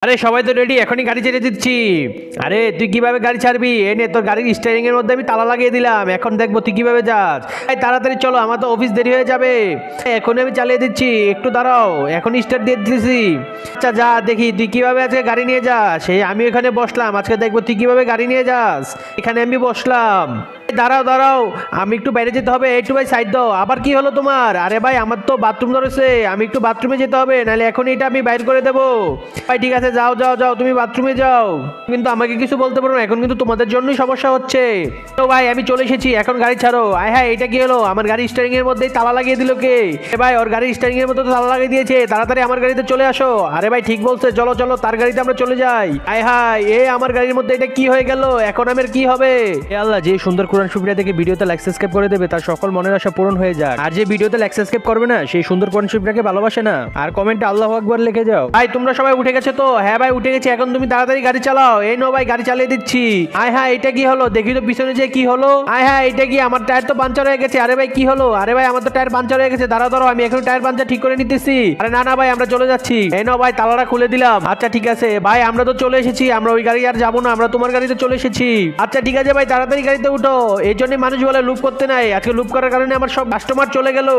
আরে সবাই তো রেডি, এখনই গাড়ি ছেড়ে দিচ্ছি। আরে তুই কিভাবে গাড়ি ছাড়বি? এই নে তোর গাড়ির স্টিয়ারিং এর মধ্যে আমি তালা লাগিয়ে দিলাম, এখন দেখবো তুই কিভাবে যাস। এই তাড়াতাড়ি চলো, আমার তো অফিস দেরি হয়ে যাবে। এখনই আমি চালিয়ে দিচ্ছি, একটু দাঁড়াও, এখন স্টার্ট দিয়ে দিচ্ছি। আচ্ছা যা, দেখি তুই কিভাবে আজকে গাড়ি নিয়ে যাস। সেই আমি এখানে বসলাম, আজকে দেখবো তুই কিভাবে গাড়ি নিয়ে যাস। এখানে আমি বসলাম। দাঁড়াও দাঁড়াও, আমি একটু বাইরে যেতে হবে, একটু ভাই সাইড দাও। আবার কি হলো তোমার? আরে ভাই আমার তো বাথরুম ধরেছে, আমি একটু বাথরুমে যেতে হবে, নাহলে এখনই এটা আমি বাইর করে দেবো। ভাই ঠিক আছে, যাও যাও যাও, তুমি বাথরুমে যাও, কিন্তু আমাকে কিছু বলতে পারো না, এখন কিন্তু তোমাদের জন্যই সমস্যা হচ্ছে। তো ভাই আমি চলে এসেছি, এখন গাড়ি ছাড়ো। আয় হ্যাঁ, এটা কি হলো? আমার গাড়ি স্টিয়ারিং এর মধ্যেই তালা লাগিয়ে দিল কে? এ ভাই ওর গাড়ির স্টিয়ারিং এর মধ্যে তো তালা লাগিয়ে দিয়েছে, তাড়াতাড়ি আমার গাড়িতে চলে আসো। আরে ভাই ঠিক বলছে, চলো চলো তার গাড়িতে আমরা চলে যাই। আয় হায়, এ আমার গাড়ির মধ্যে এটা কি হয়ে গেল? এখন আমার কি হবে? এ আল্লাহ, যে সুন্দর কোরআন সুবিধা দেখে ভিডিওতে লাইক সাবস্ক্রাইব করে দেবে তার সকল মনের আশা পূরণ হয়ে যাক। আর যে ভিডিওতে লাইক সাবস্ক্রাইব করবে না সেই সুন্দর কোরআন সুবিধাকে ভালোবাসে না। আর কমেন্টে আল্লাহু আকবার লিখে যাও। ভাই তোমরা সবাই উঠে গেছে তো? হ্যাঁ ভাই উঠে গেছে, এখন তুমি তাড়াতাড়ি গাড়ি চালাও। এই নো ভাই, গাড়ি চালিয়ে দিচ্ছি। আয় হ্যাঁ, এটা কি হলো? দেখি তো পিছনে যে কি হলো। আয় হ্যাঁ, এটা কি? আমার টায়ার তো পাঞ্চার হয়ে গেছে। আরে ভাই কি হলো? আরে ভাই আমার তো টায়ার পাঞ্চার হয়ে গেছে। দাঁড়াও দাঁড়াও, আমি এখন টায়ার পাঞ্চার ঠিক করে নিতেছি। আরে না না ভাই, আমরা চলে যাচ্ছি। এই নো ভাই, তালাটা খুলে দিলাম। আচ্ছা ঠিক আছে ভাই, আমরা তো চলে এসেছি, আমরা ওই গাড়ি আর যাবো না, আমরা তোমার গাড়িতে চলে এসেছি। আচ্ছা ঠিক আছে ভাই, তাড়াতাড়ি গাড়িতে উঠো। এই জন্যই মানুষ বলে লুপ করতে নাই, আজকে লুপ করার কারণে আমার সব কাস্টমার চলে গেল।